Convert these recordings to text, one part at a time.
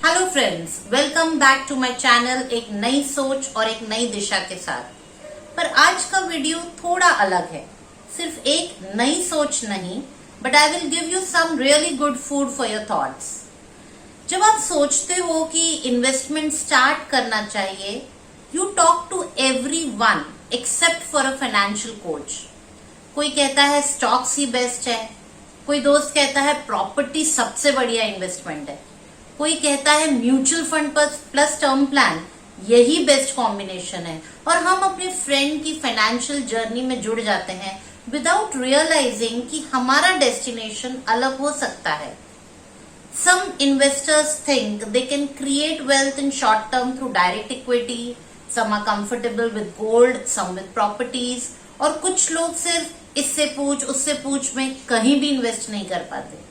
Hello friends, welcome back to my channel एक नई सोच और एक नई दिशा के साथ। पर आज का वीडियो थोड़ा अलग है। सिर्फ एक नई सोच नहीं, but I will give you some really good food for your thoughts. जब आप सोचते हो कि इन्वेस्टमेंट स्टार्ट करना चाहिए, you talk to everyone except for a financial coach. कोई कहता है स्टॉक्स ही बेस्ट है, कोई दोस्त कहता है प्रॉपर्टी सबसे बढ़िया इन्वेस्टमेंट है, कोई कहता है mutual fund plus term plan यही बेस्ट कॉम्बिनेशन है। और हम अपने फ्रेंड की फाइनेंशियल जर्नी में जुड़ जाते हैं विदाउट रियलाइजिंग कि हमारा डेस्टिनेशन अलग हो सकता है। Some investors think they can create wealth in short term through direct equity, some are comfortable with gold, some with properties, और कुछ लोग सिर्फ इससे पूछ उससे पूछ में कहीं भी इन्वेस्ट नहीं कर पाते।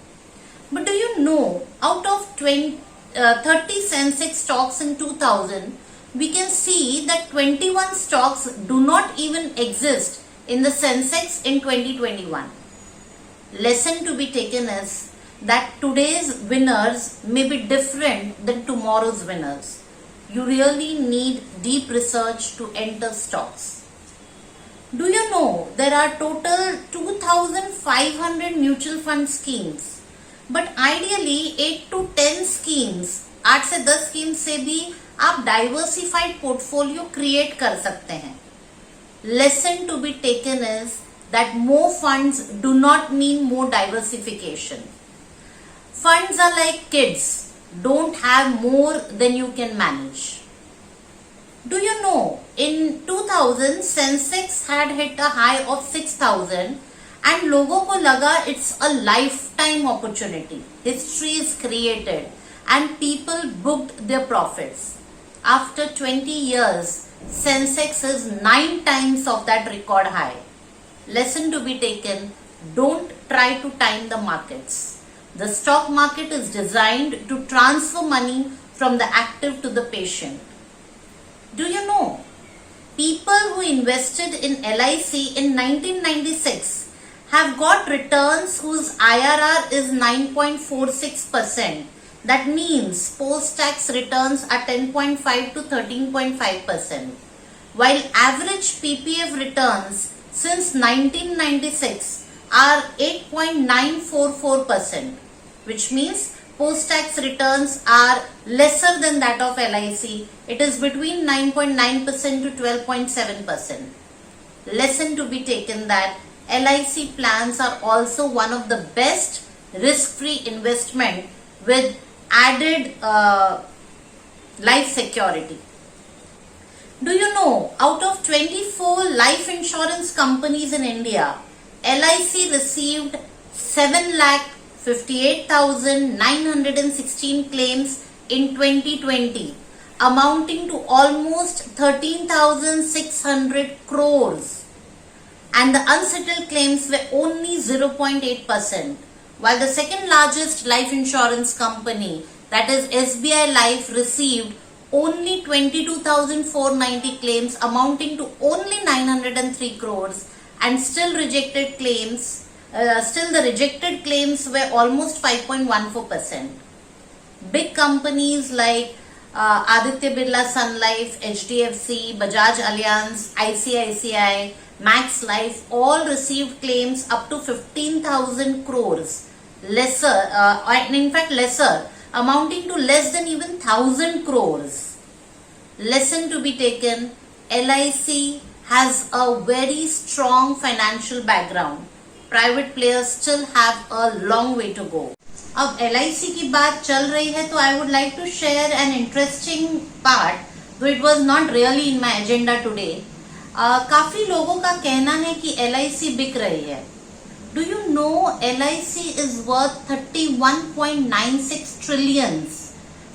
But do you know, out of 30 Sensex stocks in 2000, we can see that 21 stocks do not even exist in the Sensex in 2021. Lesson to be taken is that today's winners may be different than tomorrow's winners. You really need deep research to enter stocks. Do you know there are total 2,500 mutual fund schemes? But ideally 8 to 10 schemes, 8 से 10 schemes से भी आप diversified portfolio create कर सकते हैं। Lesson to be taken is that more funds do not mean more diversification. Funds are like kids, don't have more than you can manage. Do you know, in 2000 Sensex had hit a high of 6,000 and लोगों को लगा it's a lifetime opportunity. History is created and people booked their profits. After 20 years, Sensex is 9 times of that record high. Lesson to be taken, don't try to time the markets. The stock market is designed to transfer money from the active to the patient. Do you know, people who invested in LIC in 1996 have got returns whose IRR is 9.46%. That means post-tax returns are 10.5 to 13.5%. While average PPF returns since 1996 are 8.944%, which means post-tax returns are lesser than that of LIC. It is between 9.9% to 12.7%. Lesson to be taken that LIC plans are also one of the best risk-free investment with added life security. Do you know, out of 24 life insurance companies in India, LIC received 7,58,916 claims in 2020, amounting to almost 13,600 crores. And the unsettled claims were only 0.8%, while the second largest life insurance company, that is SBI Life, received only 22,490 claims amounting to only 903 crores, and still the rejected claims were almost 5.14%. Big companies like Aditya Birla Sun Life, HDFC, Bajaj Allianz, ICICI, Max Life all received claims up to 15,000 crores, lesser, amounting to less than even 1,000 crores. Lesson to be taken, LIC has a very strong financial background. Private players still have a long way to go. अब LIC की बात चल रही है तो I would like to share an interesting part, though it was not really in my agenda today. काफी लोगों का कहना है कि LIC बिक रही है। Do you know LIC is worth 31.96 trillions,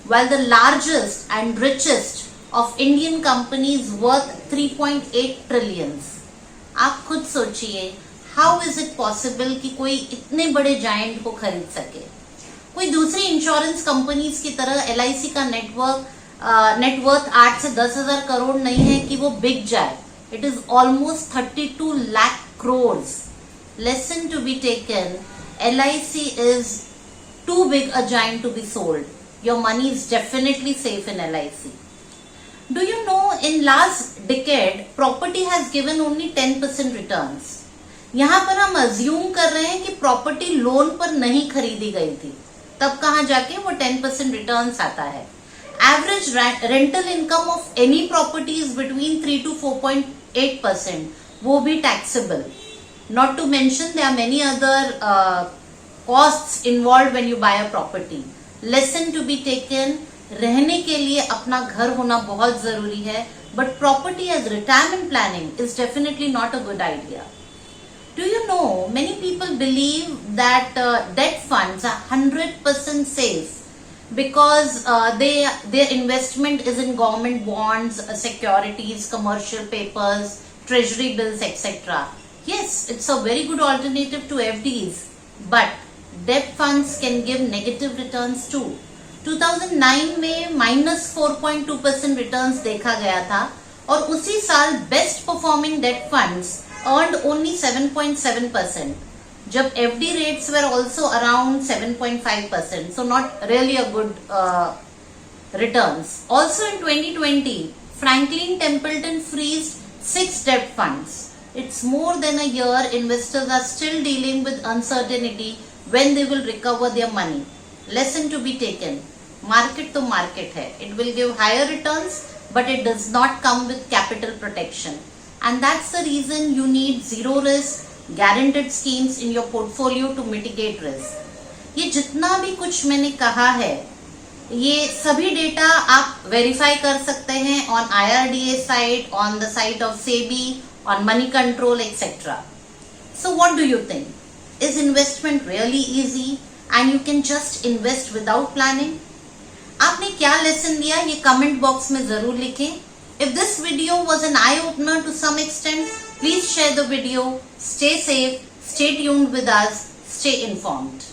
while the largest and richest of Indian companies worth 3.8 trillions. आप खुद सोचिए, how is it possible कि कोई इतने बड़े जायंट को खरीद सके? कोई दूसरी इंश्योरेंस कंपनीज की तरह LIC का नेटवर्थ 8 से 10,000 करोड़ नहीं है कि वो बिक जाए। It is almost 32 lakh crores. Lesson to be taken, LIC is too big a giant to be sold. your money is definitely safe in LIC. Do you know in last decade property has given only 10% returns. यहाँ पर हम assume कर रहे हैं कि property loan पर नहीं खरीदी गई थी, तब कहाँ जाके वो 10% रिटर्न्स आता है. Average rental income of any property is between 3 to 4.8%, वो भी taxable. Not to mention there are many other costs involved when you buy a property. Lesson to be taken, रहने के लिए अपना घर होना बहुत जरूरी है, but property as retirement planning is definitely not a good idea. Do you know many people believe that debt funds are 100% safe because their investment is in government bonds, securities, commercial papers, treasury bills, etc. Yes, it's a very good alternative to FDs, but debt funds can give negative returns too. 2009 में -4.2% returns देखा गया था और उसी साल best performing date funds earned only 7.7%, जब FD rates were also around 7.5%, so not really a good returns. Also in 2020, Franklin Templeton freezed 6 debt funds. It's more than a year. Investors are still dealing with uncertainty when they will recover their money. Lesson to be taken. Market to market hai. It will give higher returns, but it does not come with capital protection. And that's the reason you need zero risk, guaranteed schemes in your portfolio to mitigate risk. ये जितना भी कुछ मैंने कहा है, ये सभी data आप वेरीफाई कर सकते हैं on IRDA site, on the site of SEBI, on money control, etc. So what do you think? Is investment really easy and you can just invest without planning? आपने क्या लेसन लिया ये comment box में जरूर लिखें. If this video was an eye opener to some extent, please share the video. Stay safe, stay tuned with us, stay informed.